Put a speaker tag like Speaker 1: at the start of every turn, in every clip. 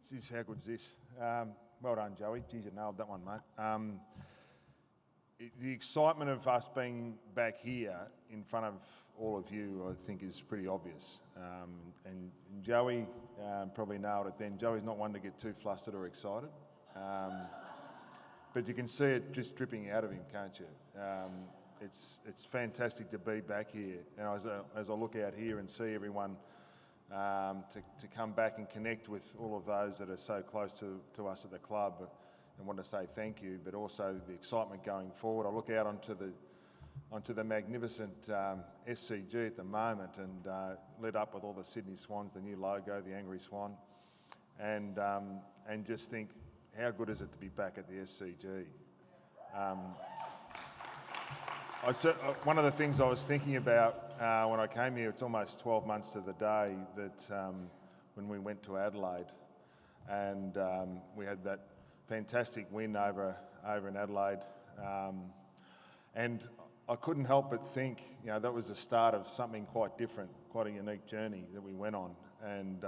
Speaker 1: Geez, how good's this? Well done, Joey. Geez, you nailed that one, mate. The excitement of us being back here in front of all of you, I think, is pretty obvious. And Joey probably nailed it then. Joey's not one to get too flustered or excited. But you can see it just dripping out of him, can't you? It's fantastic to be back here. And as I look out here and see everyone to come back and connect with all of those that are so close to us at the club, and want to say thank you, but also the excitement going forward. I look out onto the magnificent SCG at the moment, and lit up with all the Sydney Swans, the new logo, the Angry Swan, and just think, how good is it to be back at the SCG? One of the things I was thinking about when I came here, it's almost 12 months to the day that when we went to Adelaide, and we had that fantastic win over in Adelaide, and I couldn't help but think, that was the start of something quite different, quite a unique journey that we went on, and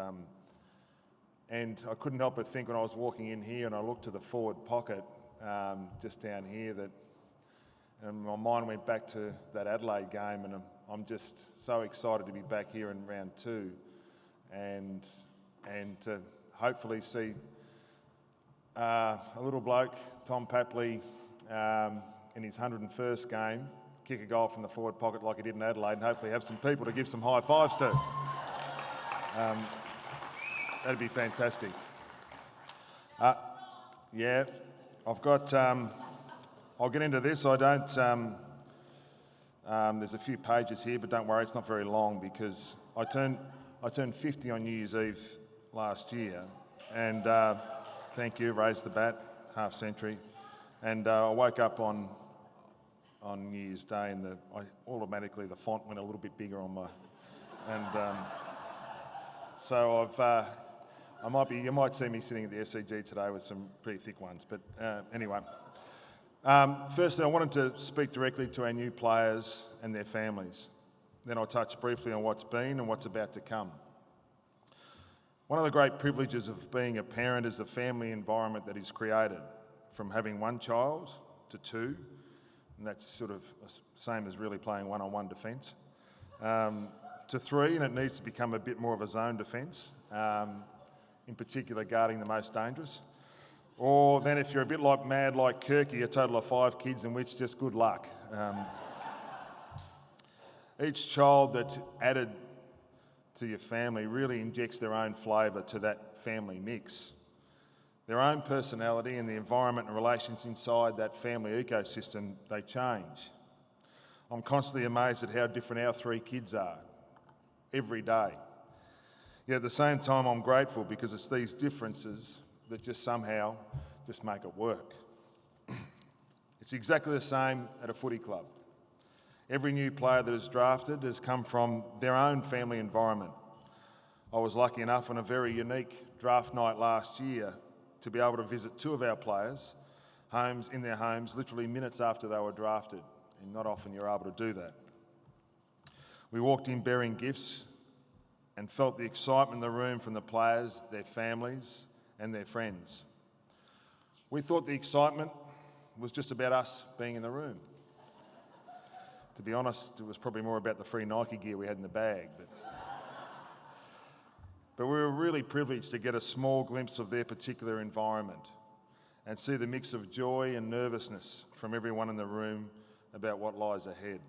Speaker 1: I couldn't help but think when I was walking in here and I looked to the forward pocket just down here and my mind went back to that Adelaide game, and I'm just so excited to be back here in round 2 and to hopefully see a little bloke, Tom Papley, in his 101st game, kick a goal from the forward pocket like he did in Adelaide, and hopefully have some people to give some high fives to. That'd be fantastic. Yeah, I've got... I'll get into this. I don't... there's a few pages here, but don't worry, it's not very long, because I turned 50 on New Year's Eve last year, and thank you, raised the bat, half century, and I woke up on New Year's Day, and automatically the font went a little bit bigger on my... And so you might see me sitting at the SCG today with some pretty thick ones, but anyway. Firstly, I wanted to speak directly to our new players and their families. Then I'll touch briefly on what's been and what's about to come. One of the great privileges of being a parent is the family environment that is created, from having one child to 2, and that's sort of the same as really playing one-on-one defence, to 3, and it needs to become a bit more of a zone defence, in particular guarding the most dangerous. Or then if you're a bit mad like Kirky, a total of 5 kids, in which just good luck. Each child that's added to your family really injects their own flavour to that family mix. Their own personality and the environment and relations inside that family ecosystem, they change. I'm constantly amazed at how different our 3 kids are every day. Yet at the same time, I'm grateful, because it's these differences that just somehow just make it work. It's exactly the same at a footy club. Every new player that is drafted has come from their own family environment. I was lucky enough on a very unique draft night last year to be able to visit 2 of our players' homes, in their homes, literally minutes after they were drafted, and not often you're able to do that. We walked in bearing gifts and felt the excitement in the room from the players, their families, and their friends. We thought the excitement was just about us being in the room. To be honest, it was probably more about the free Nike gear we had in the bag. But we were really privileged to get a small glimpse of their particular environment and see the mix of joy and nervousness from everyone in the room about what lies ahead.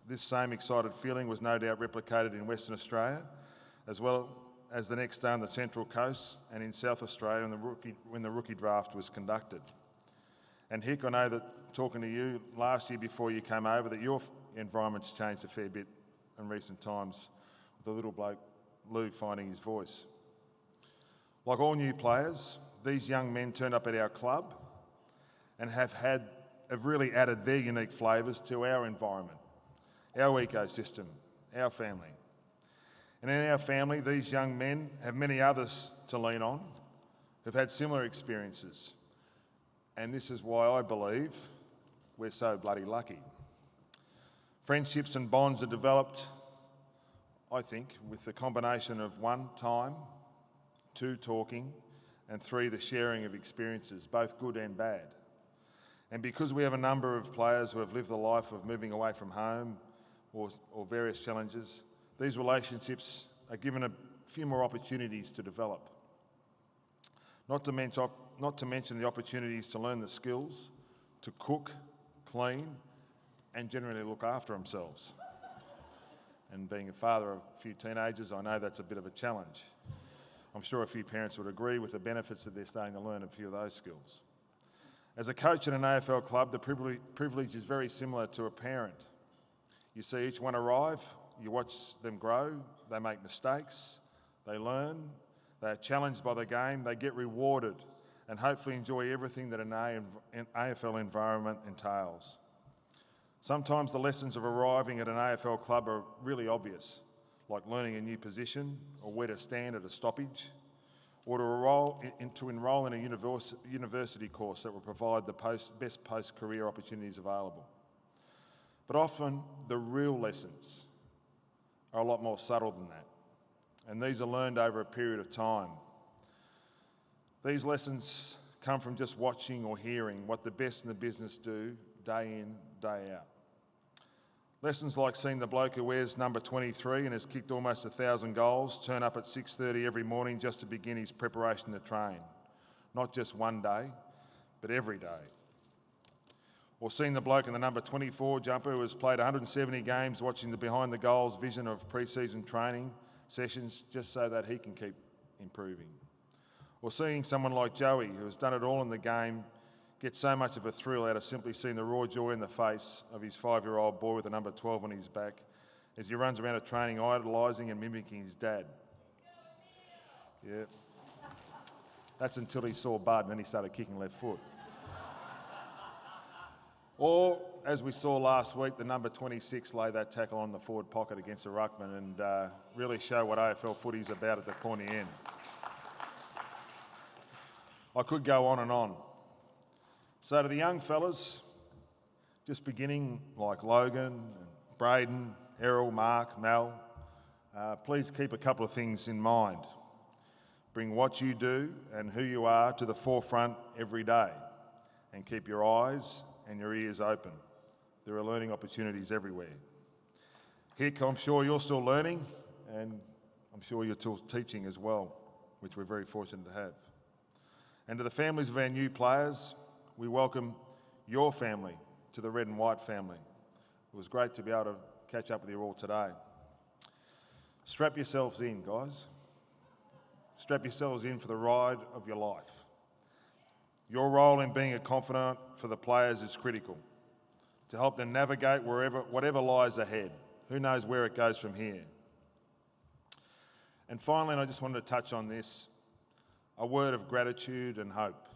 Speaker 1: This same excited feeling was no doubt replicated in Western Australia, as well as the next day on the Central Coast and in South Australia when the rookie draft was conducted. And Hick, I know that talking to you last year before you came over, that your environment's changed a fair bit in recent times, with the little bloke Lou finding his voice. Like all new players, these young men turned up at our club and have really added their unique flavours to our environment, our ecosystem, our family. And in our family, these young men have many others to lean on who've had similar experiences. And this is why I believe we're so bloody lucky. Friendships and bonds are developed, I think, with the combination of 1, time, 2, talking, and 3, the sharing of experiences, both good and bad. And because we have a number of players who have lived the life of moving away from home or various challenges, these relationships are given a few more opportunities to develop. Not to mention the opportunities to learn the skills, to cook, clean, and generally look after themselves. And being a father of a few teenagers, I know that's a bit of a challenge. I'm sure a few parents would agree with the benefits that they're starting to learn a few of those skills. As a coach in an AFL club, the privilege is very similar to a parent. You see each one arrive, you watch them grow, they make mistakes, they learn, they are challenged by the game, they get rewarded, and hopefully enjoy everything that an AFL environment entails. Sometimes the lessons of arriving at an AFL club are really obvious, like learning a new position or where to stand at a stoppage, or to enrol in a university course that will provide the best post-career opportunities available. But often the real lessons are a lot more subtle than that, and these are learned over a period of time. These lessons come from just watching or hearing what the best in the business do day in, day out. Lessons like seeing the bloke who wears number 23 and has kicked almost 1,000 goals turn up at 6:30 every morning just to begin his preparation to train. Not just one day, but every day. Or seeing the bloke in the number 24 jumper who has played 170 games watching the behind the goals vision of pre-season training sessions just so that he can keep improving. Or seeing someone like Joey who has done it all in the game get so much of a thrill out of simply seeing the raw joy in the face of his 5-year-old boy with the number 12 on his back as he runs around a training idolising and mimicking his dad. Yeah. That's until he saw Bud and then he started kicking left foot. Or, as we saw last week, the number 26 lay that tackle on the forward pocket against a ruckman and really show what AFL footy's about at the pointy end. I could go on and on. So to the young fellas, just beginning like Logan, Braden, Errol, Mark, Mel, please keep a couple of things in mind. Bring what you do and who you are to the forefront every day and keep your eyes and your ears open. There are learning opportunities everywhere. Hick, I'm sure you're still learning and I'm sure you're still teaching as well, which we're very fortunate to have. And to the families of our new players, we welcome your family to the red and white family. It was great to be able to catch up with you all today. Strap yourselves in, guys. Strap yourselves in for the ride of your life. Your role in being a confidant for the players is critical to help them navigate whatever lies ahead. Who knows where it goes from here? And finally, and I just wanted to touch on this, a word of gratitude and hope.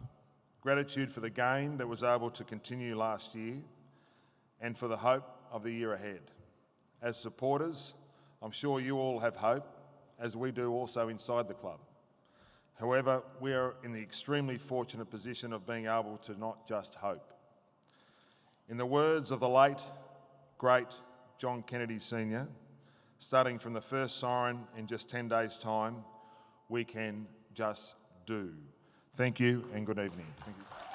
Speaker 1: Gratitude for the game that was able to continue last year and for the hope of the year ahead. As supporters, I'm sure you all have hope, as we do also inside the club. However, we are in the extremely fortunate position of being able to not just hope. In the words of the late, great John Kennedy Sr., starting from the first siren in just 10 days' time, we can just do. Thank you and good evening. Thank you.